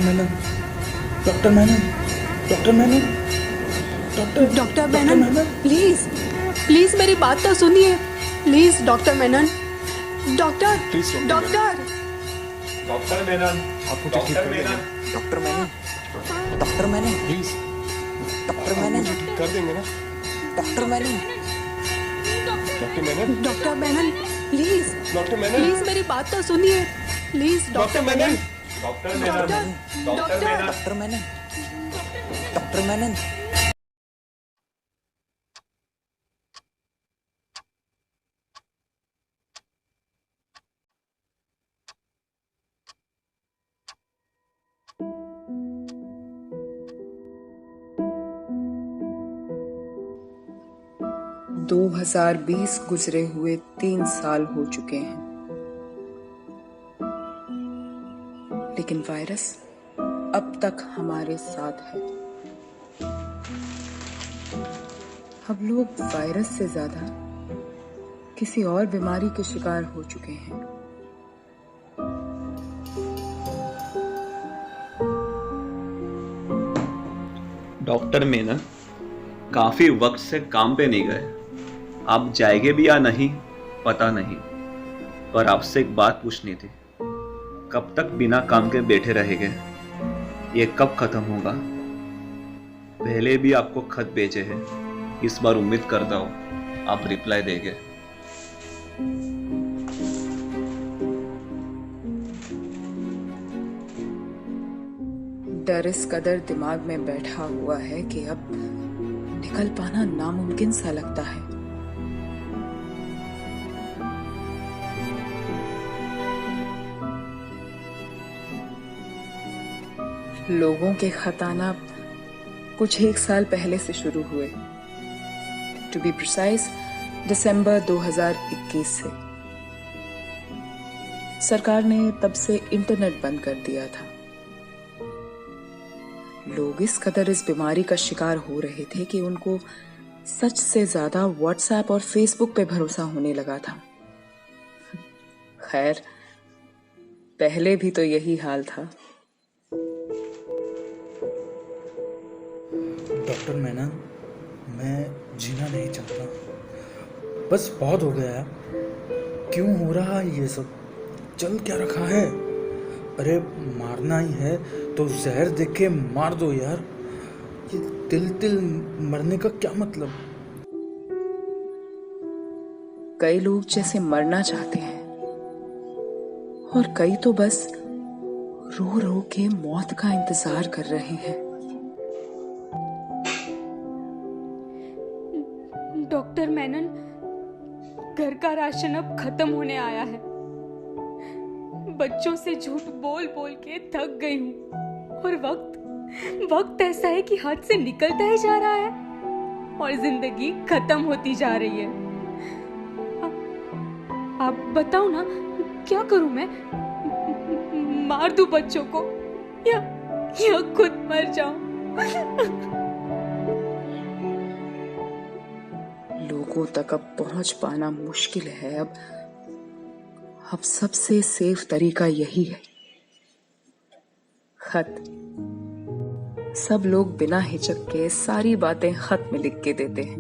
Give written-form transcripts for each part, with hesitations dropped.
Menon, doctor Menon, doctor Menon, doctor Menon, please please मेरी बात तो सुनिए। Please doctor Menon, doctor doctor doctor Menon, आप मुझे ठीक कर देंगे। Doctor Menen, doctor Menen, please doctor आप मैनन, मुझे ठीक कर देंगे ना। Doctor Menen, doctor Menon, doctor Menon, please doctor Menon, please मेरी बात तो सुनिए। Please doctor Menon, doctor Menon, doctor doctor Menon. Doctor Menen, doctor मैनन। दो 2020 गुजरे हुए 3 साल हो चुके हैं, लेकिन वायरस अब तक हमारे साथ है। अब लोग वायरस से ज्यादा किसी और बीमारी के शिकार हो चुके हैं। डॉक्टर मेनन, काफी वक्त से काम पे नहीं गए। आप जाएंगे भी या नहीं पता नहीं, पर आपसे एक बात पूछनी थी। कब तक बिना काम के बैठे रहेंगे? ये कब खत्म होगा? पहले भी आपको खत भेजे हैं, इस बार उम्मीद करता हूँ आप रिप्लाई देंगे। डर इस कदर दिमाग में बैठा हुआ है कि अब निकल पाना नामुमकिन सा लगता है। लोगों के खत आना कुछ 1 साल पहले से शुरू हुए। टू बी प्रिसाइज, दिसंबर 2021 से। सरकार ने तब से इंटरनेट बंद कर दिया था। लोग इस कदर इस बीमारी का शिकार हो रहे थे कि उनको सच से ज्यादा व्हाट्सएप और फेसबुक पे भरोसा होने लगा था। खैर, पहले भी तो यही हाल था। डॉक्टर मेनन, मैं जीना नहीं चाहता, बस बहुत हो गया है। क्यों हो रहा है ये सब? चल क्या रखा है? अरे मारना ही है तो जहर देख के मार दो यार। ये तिल तिल मरने का क्या मतलब? कई लोग जैसे मरना चाहते हैं और कई तो बस रो रो के मौत का इंतजार कर रहे हैं। डॉक्टर मेनन, घर का राशन अब खत्म होने आया है। बच्चों से झूठ बोल बोल के थक गई हूँ और वक्त ऐसा है कि हाथ से निकलता ही जा रहा है और जिंदगी खत्म होती जा रही है। आप बताओ ना, क्या करूं मैं? मार दूं बच्चों को या खुद मर जाऊं? लोगों तक अब पहुंच पाना मुश्किल है। अब सबसे सेफ तरीका यही है, खत। सब लोग बिना हिचक के सारी बातें खत में लिख के देते हैं,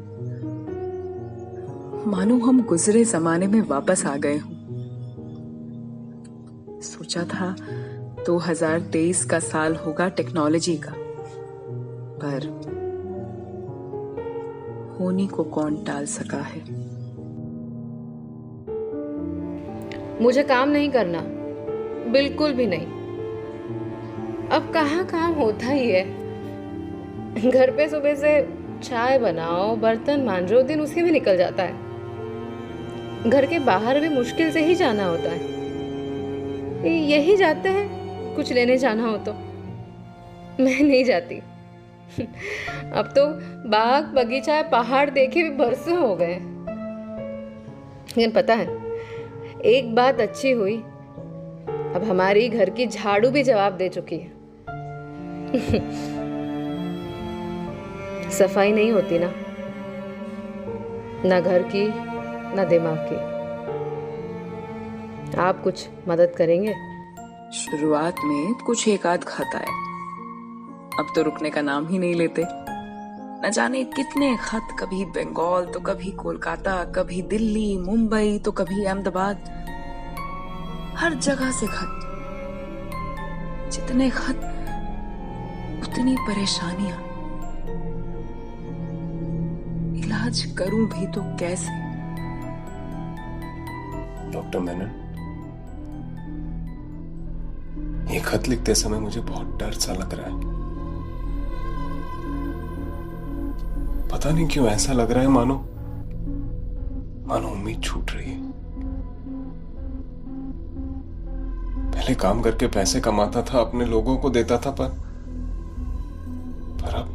मानो हम गुजरे जमाने में वापस आ गए हों। सोचा था 2023 का साल होगा टेक्नोलॉजी का, पर होनी को कौन टाल सका है। मुझे काम नहीं करना, बिल्कुल भी नहीं। अब कहाँ काम होता ही है। घर पे सुबह से चाय बनाओ, बर्तन मांजो, दिन उसी में निकल जाता है। घर के बाहर भी मुश्किल से ही जाना होता है। यही जाते हैं कुछ लेने जाना हो तो। मैं नहीं जाती। अब तो बाग बगीचा पहाड़ देखे भी बरसों हो गए। लेकिन पता है, एक बात अच्छी हुई, अब हमारी घर की झाड़ू भी जवाब दे चुकी है। सफाई नहीं होती ना घर की ना दिमाग की। आप कुछ मदद करेंगे? शुरुआत में कुछ एक आध खाता है, अब तो रुकने का नाम ही नहीं लेते। न जाने कितने खत, कभी बंगाल तो कभी कोलकाता, कभी दिल्ली, मुंबई तो कभी अहमदाबाद, हर जगह से खत। जितने खत उतनी परेशानियां। इलाज करूं भी तो कैसे? डॉक्टर मेनन, ये खत लिखते समय मुझे बहुत डर सा लग रहा है। पता नहीं क्यों ऐसा लग रहा है मानो उम्मीद छूट रही है। पहले काम करके पैसे कमाता था, अपने लोगों को देता था, पर अब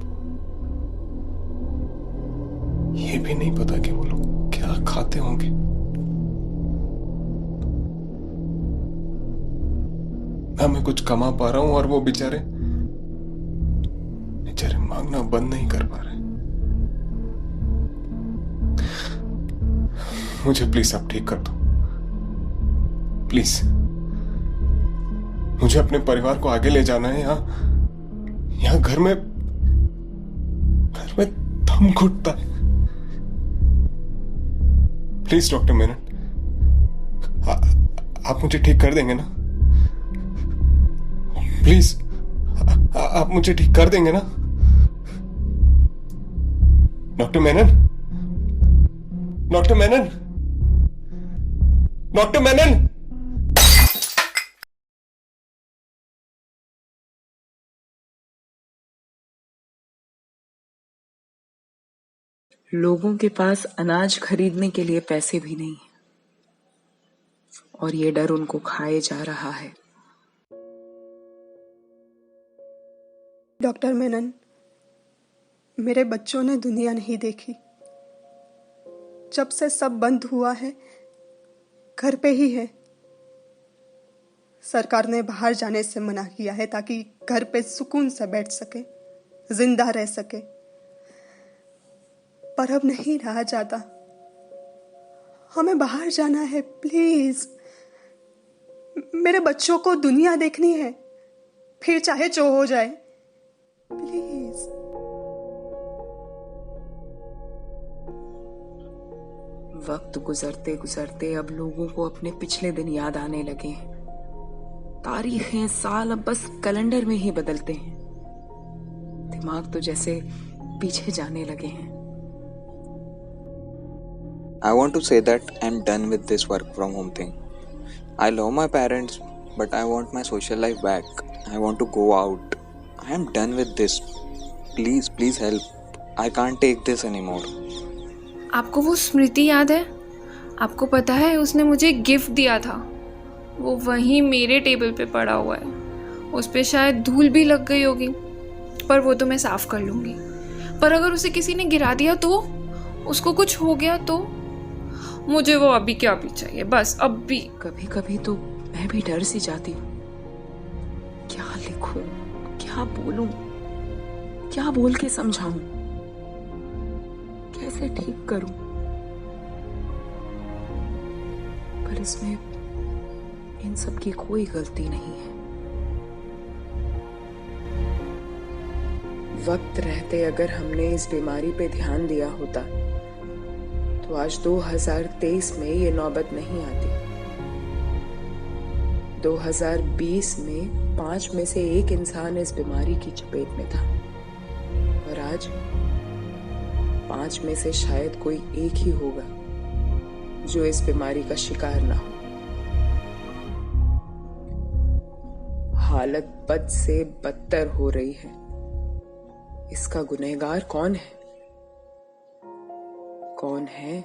ये भी नहीं पता कि वो लोग क्या खाते होंगे। ना मैं कुछ कमा पा रहा हूं और वो बेचारे मांगना बंद नहीं कर पा रहे। मुझे प्लीज अब ठीक कर दो, प्लीज। मुझे अपने परिवार को आगे ले जाना है। यहाँ घर में दम घुटता है। प्लीज डॉक्टर मेनन, आप मुझे ठीक कर देंगे ना? प्लीज, आप मुझे ठीक कर देंगे ना? Doctor Menon, doctor Menon, doctor Menon. लोगों के पास अनाज खरीदने के लिए पैसे भी नहीं है, और ये डर उनको खाए जा रहा है। डॉक्टर मेनन, मेरे बच्चों ने दुनिया नहीं देखी। जब से सब बंद हुआ है, घर पे ही है। सरकार ने बाहर जाने से मना किया है ताकि घर पे सुकून से बैठ सके, जिंदा रह सके। पर अब नहीं रहा जाता। हमें बाहर जाना है, प्लीज। मेरे बच्चों को दुनिया देखनी है, फिर चाहे जो हो जाए, प्लीज। वक्त गुजरते गुजरते अब लोगों को अपने पिछले दिन याद आने लगे हैं। तारीखें, साल अब बस कैलेंडर में ही बदलते हैं। दिमाग तो जैसे पीछे जाने लगे हैं। I want to say that I'm done with this work from home thing. I love my parents, but I want my social life back. I want to go out. I am done with this. Please, please help. I can't take this anymore. आपको वो स्मृति याद है? आपको पता है उसने मुझे gift दिया था, वो वहीं मेरे टेबल पे पड़ा हुआ है। उस पे शायद धूल भी लग गई होगी, पर वो तो मैं साफ कर लूँगी। पर अगर उसे किसी ने गिरा दिया तो, उसको कुछ हो गया तो, मुझे वो अभी क्या अभी चाहिए, बस अभी। कभी कभी तो मैं भी डर सी जाती हूँ। क्या लिखूं, क्या बोलूं, क्या बोल के समझाऊं, कैसे ठीक करूं? पर इसमें इन सब की कोई गलती नहीं है। वक्त रहते अगर हमने इस बीमारी पे ध्यान दिया होता तो आज 2023 में ये नौबत नहीं आती। 2020 में 5 में से 1 इंसान इस बीमारी की चपेट में था, और आज 5 में से शायद कोई एक ही होगा जो इस बीमारी का शिकार ना हो। हालत बद से बदतर हो रही है। इसका गुनहगार कौन है? कौन है?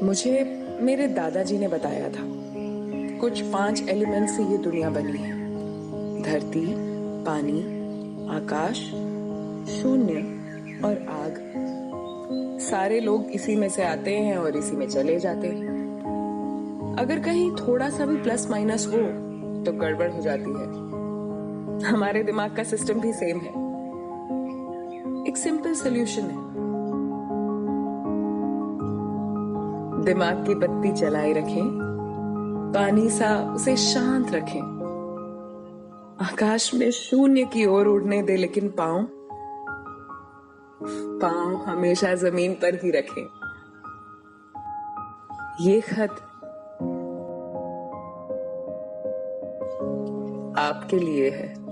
मुझे मेरे दादाजी ने बताया था कुछ 5 एलिमेंट से ये दुनिया बनी है। धरती, पानी, आकाश, शून्य और आग। सारे लोग इसी में से आते हैं और इसी में चले जाते हैं। अगर कहीं थोड़ा सा भी प्लस माइनस हो तो गड़बड़ हो जाती है। हमारे दिमाग का सिस्टम भी सेम है। एक सिंपल सॉल्यूशन है, दिमाग की बत्ती जलाए रखें, पानी सा उसे शांत रखें, आकाश में शून्य की ओर उड़ने दे, लेकिन पांव हमेशा जमीन पर ही रखें। ये खत आपके लिए है।